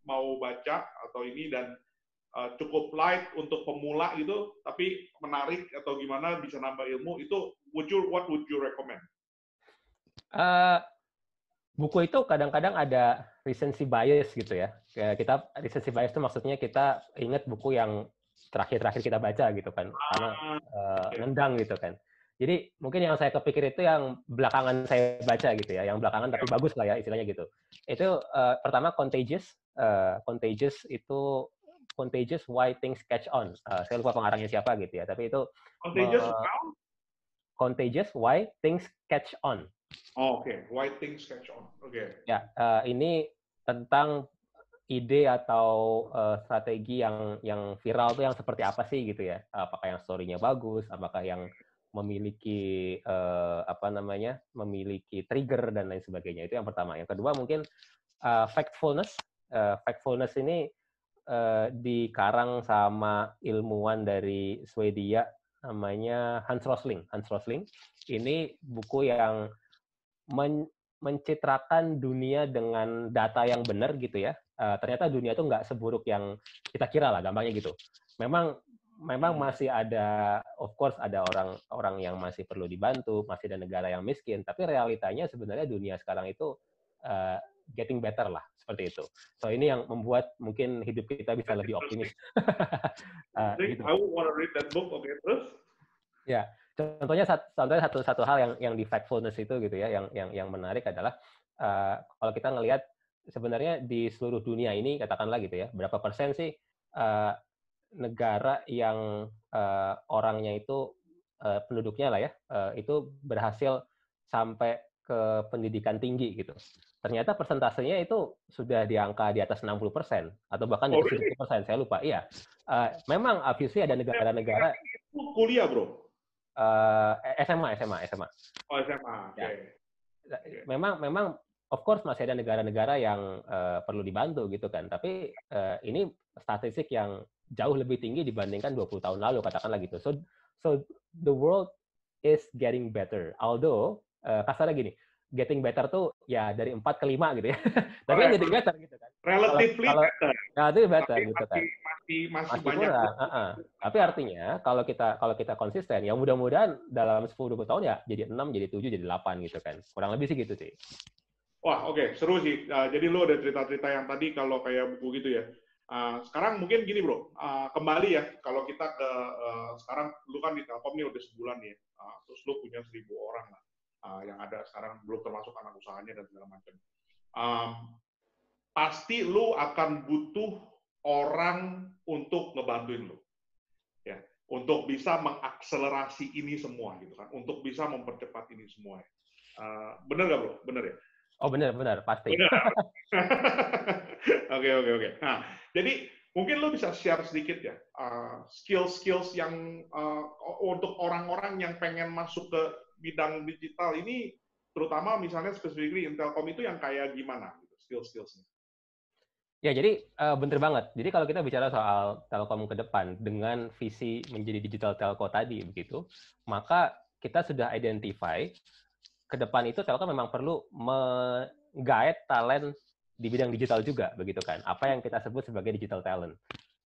mau baca atau ini dan cukup light untuk pemula gitu, tapi menarik atau gimana bisa nambah ilmu, itu what would you recommend? Buku itu kadang-kadang ada recency bias gitu ya. Kita recency bias itu maksudnya kita ingat buku yang terakhir-terakhir kita baca gitu kan, karena nendang gitu kan. Jadi mungkin yang saya kepikir itu yang belakangan saya baca gitu ya, yang belakangan tapi bagus lah ya istilahnya gitu. Itu pertama Contagious. Contagious itu Contagious Why Things Catch On. Saya lupa pengarangnya siapa gitu ya, tapi itu Contagious Why Things Catch On. Oh, oke. Why Things Catch On. Oke. Ya, ini tentang ide atau strategi yang viral tuh yang seperti apa sih gitu ya? Apakah yang story-nya bagus? Apakah yang memiliki memiliki trigger dan lain sebagainya? Itu yang pertama. Yang kedua mungkin factfulness. Factfulness ini dikarang sama ilmuwan dari Swedia namanya Hans Rosling. Hans Rosling ini buku yang mencitrakan dunia dengan data yang benar gitu ya. Ternyata dunia itu nggak seburuk yang kita kira lah, gampangnya gitu. Memang masih ada, of course ada orang yang masih perlu dibantu, masih ada negara yang miskin, tapi realitanya sebenarnya dunia sekarang itu getting better lah, seperti itu. So ini yang membuat mungkin hidup kita bisa lebih optimis. Gitu. I want to read that book, okay, terus? Ya, contohnya satu hal yang di factfulness itu gitu ya, yang menarik adalah kalau kita ngelihat sebenarnya di seluruh dunia ini katakanlah gitu ya, berapa persen sih negara yang orangnya itu penduduknya lah ya itu berhasil sampai ke pendidikan tinggi gitu. Ternyata persentasenya itu sudah di angka di atas 60% atau bahkan di atas 70%, saya lupa. Iya, memang obviously ada negara-negara. Kuliah bro. SMA. Oh, SMA. Oke. Okay. Memang of course masih ada negara-negara yang perlu dibantu gitu kan. Tapi ini statistik yang jauh lebih tinggi dibandingkan 20 tahun lalu katakanlah gitu. So the world is getting better. Although kasarnya gini, getting better tuh ya dari 4 ke 5 gitu ya. Tapi kan getting better gitu kan. Relatively better. Nah, itu better gitu kan. Masih banyak. Tapi artinya kalau kita konsisten, ya mudah-mudahan dalam 10-20 tahun ya jadi 6, jadi 7, jadi 8 gitu kan. Kurang lebih sih gitu sih. Wah, oke, seru sih. Jadi lu ada cerita-cerita yang tadi kalau kayak buku gitu ya. Sekarang mungkin gini bro, kembali ya, kalau kita ke sekarang lu kan di Telkom nih udah sebulan ya, terus lu punya 1.000 orang lah yang ada sekarang, belum termasuk anak usahanya dan segala macam. Pasti lu akan butuh orang untuk ngebantuin lu, ya, untuk bisa mengakselerasi ini semua gitu kan, untuk bisa mempercepat ini semua. Bener nggak bro? Bener ya? Oh bener pasti. Oke. Nah, jadi mungkin lo bisa share sedikit ya skills yang untuk orang-orang yang pengen masuk ke bidang digital ini, terutama misalnya specifically Telkom itu yang kayak gimana gitu, skillsnya? Ya, jadi bener banget. Jadi kalau kita bicara soal Telkom ke depan dengan visi menjadi digital telco tadi begitu, maka kita sudah identify ke depan itu Telkom memang perlu meng-guide talent di bidang digital juga begitu kan. Apa yang kita sebut sebagai digital talent.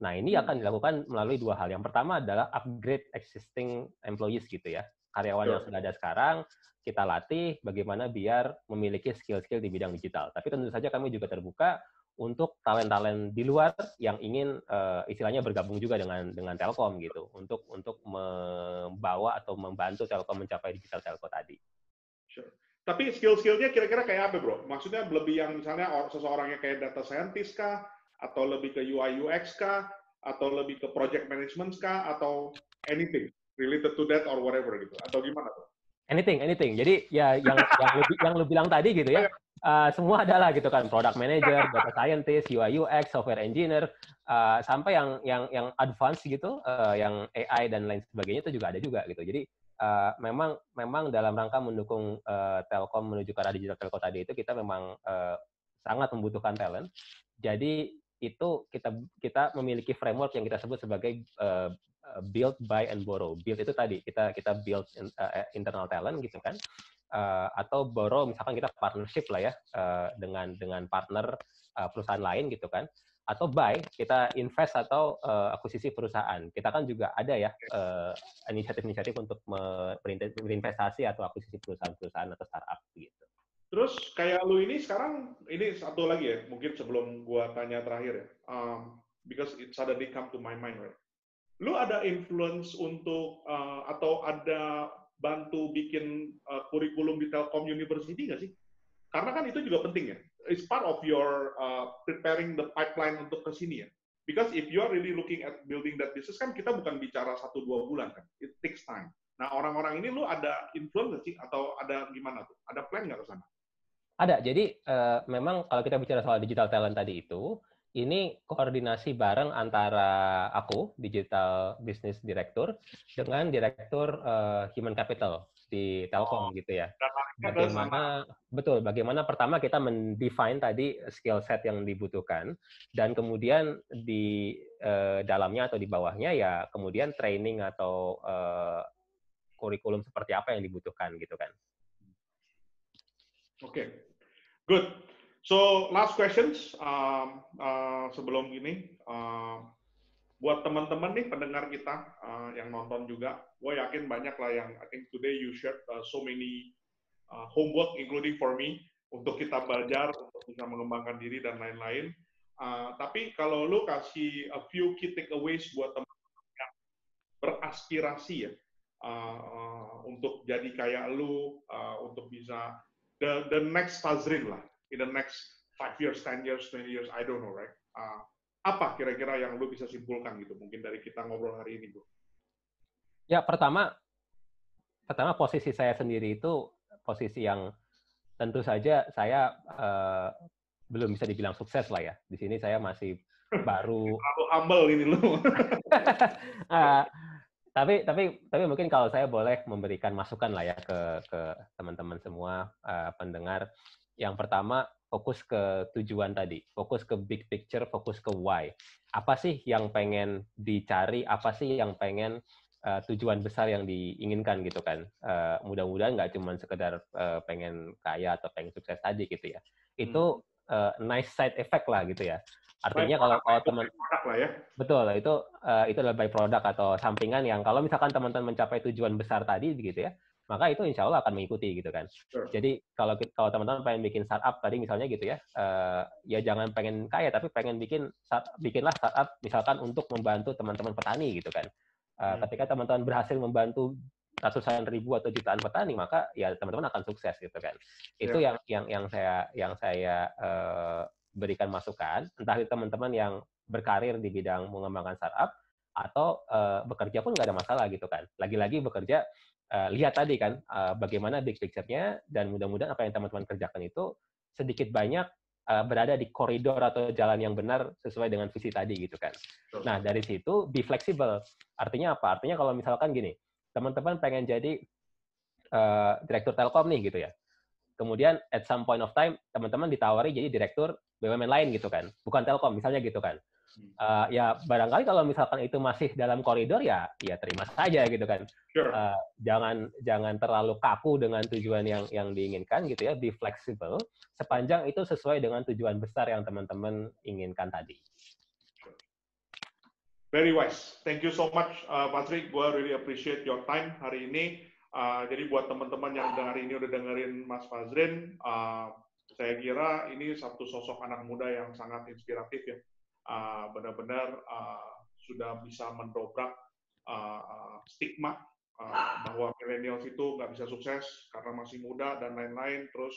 Nah, ini akan dilakukan melalui 2 hal. Yang pertama adalah upgrade existing employees gitu ya. Karyawan yang sudah ada sekarang kita latih bagaimana biar memiliki skill-skill di bidang digital. Tapi tentu saja kami juga terbuka untuk talent-talent di luar yang ingin istilahnya bergabung juga dengan Telkom gitu untuk membawa atau membantu Telkom mencapai digital telco tadi. Sure. Tapi skill-skillnya kira-kira kayak apa bro? Maksudnya lebih yang misalnya seseorang yang kayak data scientist kah? Atau lebih ke UI UX kah? Atau lebih ke project management kah? Atau anything related to that or whatever gitu? Atau gimana bro? Anything. Jadi ya yang lu bilang tadi gitu ya, semua adalah gitu kan, product manager, data scientist, UI UX, software engineer, sampai yang advance gitu, yang AI dan lain sebagainya itu juga ada juga gitu. Jadi memang dalam rangka mendukung Telkom menuju ke arah digital telco tadi itu kita memang sangat membutuhkan talent. Jadi itu kita memiliki framework yang kita sebut sebagai build, buy, and borrow. Build itu tadi kita build internal talent gitu kan, atau borrow misalkan kita partnership lah ya dengan partner perusahaan lain gitu kan, atau buy kita invest atau akuisisi perusahaan. Kita kan juga ada ya inisiatif-inisiatif untuk berinvestasi atau akuisisi perusahaan-perusahaan atau startup gitu. Terus kayak lu ini sekarang, ini satu lagi ya, mungkin sebelum gua tanya terakhir ya, because it suddenly come to my mind, right? Lu ada influence untuk atau ada bantu bikin kurikulum di Telkom University nggak sih? Karena kan itu juga penting ya. It's part of your preparing the pipeline untuk ke sini ya. Because if you are really looking at building that business, kan kita bukan bicara 1-2 bulan kan. It takes time. Nah, orang-orang ini lu ada influence nggak sih? Atau ada gimana tuh? Ada plan nggak ke sana? Ada. Jadi memang kalau kita bicara soal digital talent tadi itu, ini koordinasi bareng antara aku, Digital Business Director, dengan Direktur Human Capital di Telkom gitu ya. Bagaimana pertama kita mendefine tadi skill set yang dibutuhkan, dan kemudian di dalamnya atau di bawahnya ya kemudian training atau kurikulum seperti apa yang dibutuhkan gitu kan. Oke, good. So last questions sebelum ini, buat teman-teman nih pendengar kita yang nonton juga, gue yakin banyak lah yang I think today you shared so many homework including for me untuk kita belajar untuk bisa mengembangkan diri dan lain-lain. Tapi kalau lu kasih a few key takeaways buat teman-teman yang beraspirasi ya untuk jadi kayak lu, untuk bisa the next Fazrin lah, in the next 5 years, 10 years, 20 years, I don't know, right? Apa kira-kira yang lu bisa simpulkan gitu, mungkin dari kita ngobrol hari ini, Bro? Ya, pertama posisi saya sendiri itu posisi yang tentu saja saya belum bisa dibilang sukses lah ya. Di sini saya masih baru. Terlalu humble ini lu. Tapi mungkin kalau saya boleh memberikan masukan lah ya ke teman-teman semua pendengar. Yang pertama, fokus ke tujuan tadi, fokus ke big picture, fokus ke why. Apa sih yang pengen dicari, apa sih yang pengen tujuan besar yang diinginkan gitu kan. Mudah-mudahan nggak cuma sekedar pengen kaya atau pengen sukses tadi gitu ya. Itu nice side effect lah gitu ya. Artinya kalau teman lah ya. Betul, itu adalah byproduct atau sampingan yang kalau misalkan teman-teman mencapai tujuan besar tadi gitu ya, maka itu insya Allah akan mengikuti gitu kan. Sure. Jadi kalau teman-teman pengen bikin startup tadi misalnya gitu ya, ya jangan pengen kaya tapi pengen bikinlah startup misalkan untuk membantu teman-teman petani gitu kan. Ketika teman-teman berhasil membantu ratusan ribu atau jutaan petani, maka ya teman-teman akan sukses gitu kan. Itu yang saya berikan masukan, entah itu teman-teman yang berkarir di bidang mengembangkan startup atau bekerja pun nggak ada masalah gitu kan. Lagi-lagi bekerja, lihat tadi kan bagaimana big picture-nya, dan mudah-mudahan apa yang teman-teman kerjakan itu sedikit banyak berada di koridor atau jalan yang benar sesuai dengan visi tadi gitu kan. Nah dari situ be flexible. Artinya apa? Artinya kalau misalkan gini, teman-teman pengen jadi direktur Telkom nih gitu ya. Kemudian at some point of time teman-teman ditawari jadi direktur BUMN lain gitu kan, bukan Telkom misalnya gitu kan. Ya barangkali kalau misalkan itu masih dalam koridor ya terima saja gitu kan. Sure. Jangan terlalu kaku dengan tujuan yang diinginkan gitu ya, be flexible sepanjang itu sesuai dengan tujuan besar yang teman-teman inginkan tadi. Very wise. Thank you so much, Patrick. Gua really appreciate your time hari ini. Jadi buat teman-teman yang hari ini udah dengerin Mas Fazrin, saya kira ini satu sosok anak muda yang sangat inspiratif ya. Benar-benar sudah bisa mendobrak stigma bahwa millennials itu nggak bisa sukses karena masih muda dan lain-lain. Terus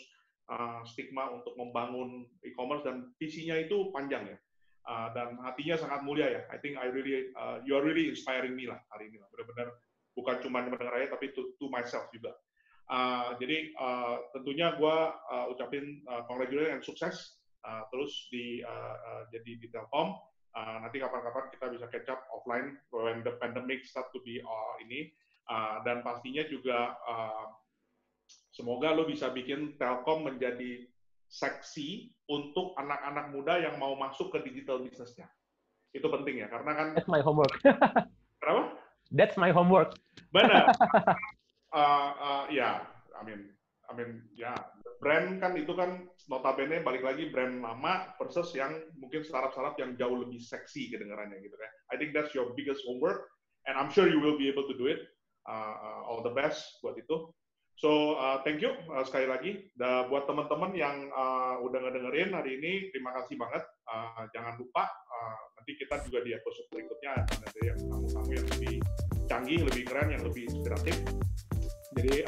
stigma untuk membangun e-commerce, dan visinya itu panjang ya. Dan hatinya sangat mulia ya. I think you are really inspiring me lah hari ini. Benar-benar bukan cuma mendengar aja, tapi to myself juga. Jadi tentunya gue ucapin congratulations dan sukses terus jadi di Telkom. Nanti kapan-kapan kita bisa catch up offline when the pandemic start to be ini. Dan pastinya juga semoga lo bisa bikin Telkom menjadi seksi untuk anak-anak muda yang mau masuk ke digital business-nya. Itu penting ya, karena kan... That's my homework. Kenapa? That's my homework. Benar. Ya, ya, brand kan itu kan notabene balik lagi brand lama versus yang mungkin startup-startup yang jauh lebih seksi kedengarannya gitu kan. I think that's your biggest homework, and I'm sure you will be able to do it. All the best buat itu. So, thank you sekali lagi. Buat teman-teman yang udah ngedengerin hari ini, terima kasih banget. Jangan lupa, nanti kita juga di episode berikutnya akan ada yang tamu-tamu yang lebih canggih, lebih keren, yang lebih inspiratif. Jadi,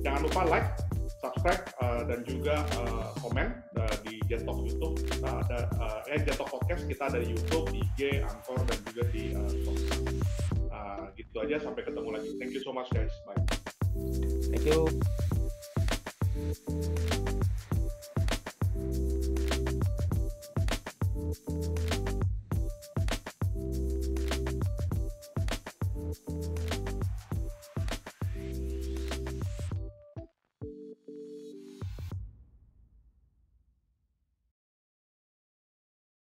jangan lupa like, subscribe, dan juga komen di Jetok YouTube. Kita ada, Jetok Podcast, kita ada di YouTube, di IG, Anchor, dan juga di Spotify. Gitu aja, sampai ketemu lagi. Thank you so much guys. Bye. Thank you.